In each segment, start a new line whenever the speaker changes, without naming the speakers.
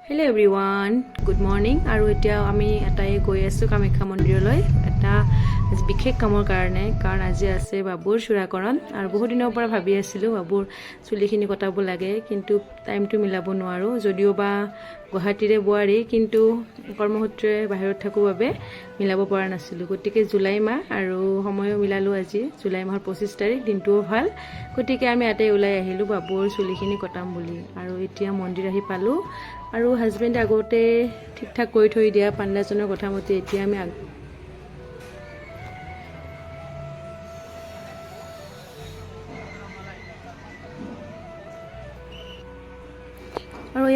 Hello' everyone, good morning. আৰু এতিয়া আমি এটাই গৈ আছোঁ কামাখ্যা মন্দিৰলৈ এটা বিশেষ কামৰ কাৰণে, কাৰণ আজি আছে বাবুৰ চূড়াকৰণ। আৰু বহুত দিনৰ পৰা ভাবি আছিলোঁ বাবুৰ চুলিখিনি কটাব লাগে, কিন্তু টাইমটো মিলাব নোৱাৰোঁ। যদিও বা গুৱাহাটীৰে বোৱাৰী, কিন্তু কৰ্মসূত্ৰে বাহিৰত থাকোঁ বাবে মিলাব পৰা নাছিলোঁ। গতিকে জুলাই মাহ আৰু সময়ো মিলালোঁ। আজি জুলাই মাহৰ 25 তাৰিখ, দিনটোও ভাল। গতিকে আমি ইয়াতে ওলাই আহিলোঁ বাবুৰ চুলিখিনি কটাম বুলি। আৰু এতিয়া মন্দিৰ আহি পালোঁ। আৰু হাজবেণ্ডে আগতে ঠিক ঠাক কৰি থৈ দিয়া পাণ্ডাজনৰ কথা মতে এতিয়া আমি আৰু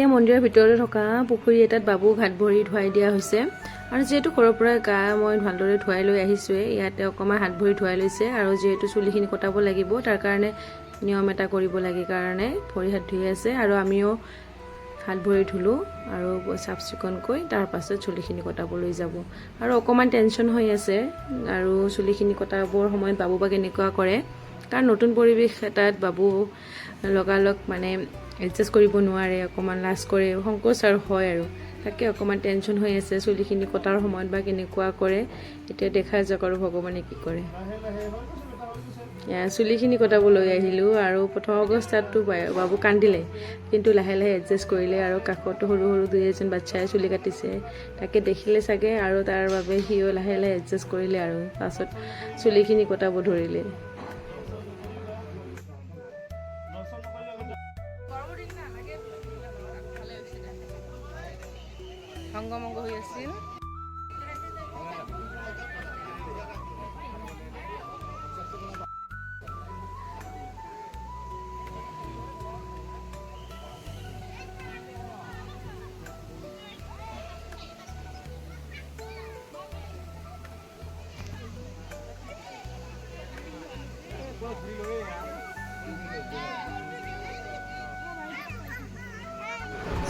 এই মন্দিৰৰ ভিতৰতে থকা পুখুৰী এটাত বাবুক হাত ভৰি ধুৱাই দিয়া হৈছে। আৰু যিহেতু ঘৰৰ পৰা গা মই ভালদৰে ধুৱাই লৈ আহিছোঁৱেই, ইয়াতে অকণমান হাত ভৰি ধুৱাই লৈছে। আৰু যিহেতু চুলিখিনি কটাব লাগিব, তাৰ কাৰণে নিয়ম এটা কৰিব লাগে কাৰণে ভৰি হাত ধুই আছে। আৰু আমিও হাত ভৰি ধুলোঁ আৰু চাফ চিকুণকৈ তাৰ পাছত চুলিখিনি কটাবলৈ যাব। আৰু অকণমান টেনশ্যন হৈ আছে, আৰু চুলিখিনি কটাবৰ সময়ত বাবু বা কেনেকুৱা কৰে, কাৰণ নতুন পৰিৱেশ এটাত বাবু লগালগ মানে এডজাষ্ট কৰিব নোৱাৰে, অকণমান লাজ কৰে, সংকোচ আৰু হয়। আৰু তাকে অকণমান টেনশ্যন হৈ আছে, চুলিখিনি কটাৰ সময়ত বা কেনেকুৱা কৰে। এতিয়া দেখা যাওক আৰু ভগৱানে কি কৰে। চুলিখিনি কটাবলৈ আহিলোঁ। আৰু প্ৰথম অৱস্থাততো বাবু কান্দিলে, কিন্তু লাহে লাহে এডজাষ্ট কৰিলে। আৰু কাষতো সৰু সৰু দুই এজন বাচ্ছাই চুলি কাটিছে, তাকে দেখিলে চাগে, আৰু তাৰ বাবে সিও লাহে লাহে এডজাষ্ট কৰিলে। আৰু পাছত চুলিখিনি কটাব ধৰিলে। সংগমংগ হৈ আছিল।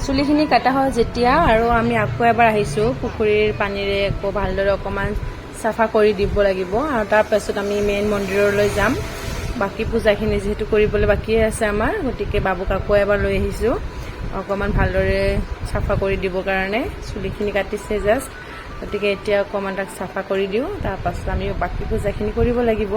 চুলিখিনি কাটা হয় যেতিয়া, আৰু আমি আকৌ এবাৰ আহিছোঁ পুখুৰীৰ পানীৰে আকৌ ভালদৰে অকণমান চাফা কৰি দিব লাগিব। আৰু তাৰপাছত আমি মেইন মন্দিৰলৈ যাম। বাকী পূজাখিনি যিহেতু কৰিবলৈ বাকীয়ে আছে আমাৰ, গতিকে বাবুক আকৌ এবাৰ লৈ আহিছোঁ অকণমান ভালদৰে চাফা কৰি দিবৰ কাৰণে। চুলিখিনি কাটিছে জাষ্ট, গতিকে এতিয়া অকণমান তাক চাফা কৰি দিওঁ। তাৰপাছত আমি বাকী পূজাখিনি কৰিব লাগিব।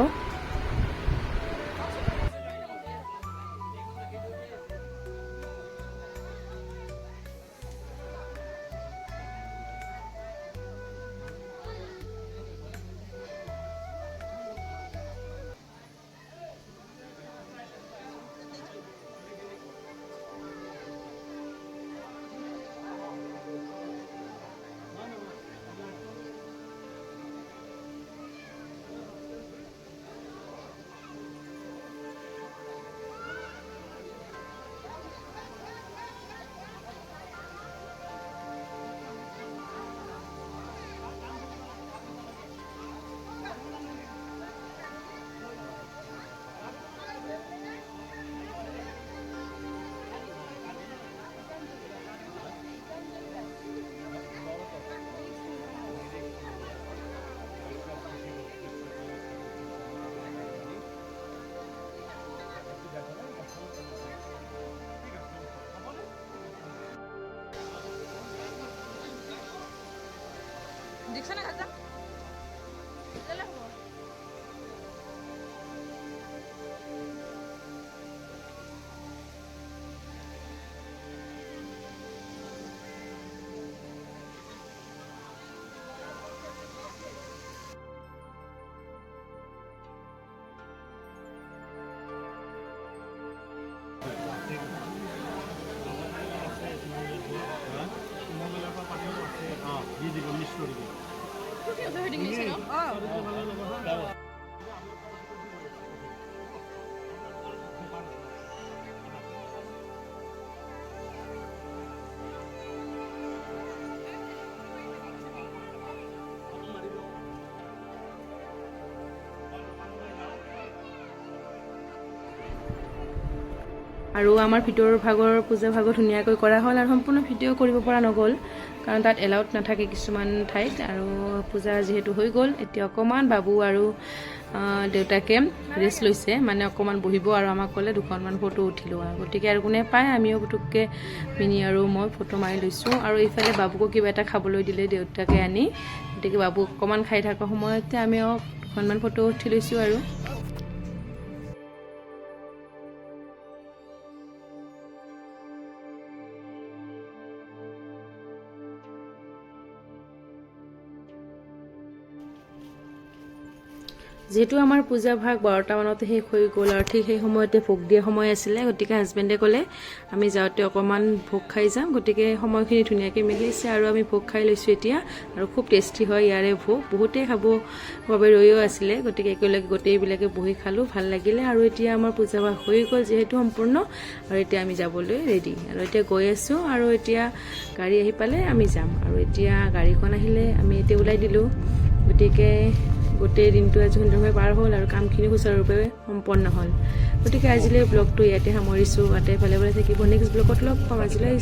আৰু আমাৰ ভিতৰৰ ভাগৰ পূজা ভাগৰ ধুনীয়াকৈ কৰা হ'ল আৰু সম্পূৰ্ণ ভিডিঅ' কৰিব পৰা নগ'ল কাৰণ তাত এলাউড নাথাকে কিছুমান ঠাইত। আৰু পূজা যিহেতু হৈ গ'ল, এতিয়া অকণমান বাবু আৰু দেউতাকে ৰেষ্ট লৈছে, মানে অকণমান বহিব আৰু আমাক ক'লে দুখনমান ফটো উঠিলোঁ আৰু গতিকে আৰু কোনে পায় আমিও পুটুককৈ মিনি আৰু মই ফটো মাৰি লৈছোঁ। আৰু এইফালে বাবুকো কিবা এটা খাবলৈ দিলে দেউতাকে আনি, গতিকে বাবু অকণমান খাই থকাৰ সময়তে আমিও দুখনমান ফটো উঠি লৈছোঁ আৰু। যিহেতু আমাৰ পূজা ভাগ 12টা মানতে শেষ হৈ গ'ল আৰু ঠিক সেই সময়তে ভোগ দিয়া সময় আছিলে, গতিকে হাজবেণ্ডে ক'লে আমি যাওঁতে অকণমান ভোগ খাই যাম, গতিকে সময়খিনি ধুনীয়াকৈ মিলিছে আৰু আমি ভোগ খাই লৈছোঁ এতিয়া। আৰু খুব টেষ্টি হয় ইয়াৰে ভোগ, বহুতেই খাব বাবে ৰৈও আছিলে, গতিকে একেলগে গোটেইবিলাকে বহি খালোঁ, ভাল লাগিলে। আৰু এতিয়া আমাৰ পূজা ভাগ হৈ গ'ল যিহেতু সম্পূৰ্ণ, আৰু এতিয়া আমি যাবলৈ ৰেডি। আৰু এতিয়া গৈ আছোঁ আৰু এতিয়া গাড়ী আহি পালে আমি যাম। আৰু এতিয়া গাড়ীখন আহিলে আমি এতিয়া ওলাই দিলোঁ, গতিকে গোটেই দিনটো আজি সুন্দৰভাৱে পাৰ হ'ল আৰু কামখিনি সুচাৰুৰূপে সম্পন্ন হ'ল। গতিকে আজিলৈ ব্লগটো ইয়াতে সামৰিছোঁ। ইয়াতে ভালে ভালে থাকিব, নেক্সট ব্লগত লগ পাম। আজিলৈ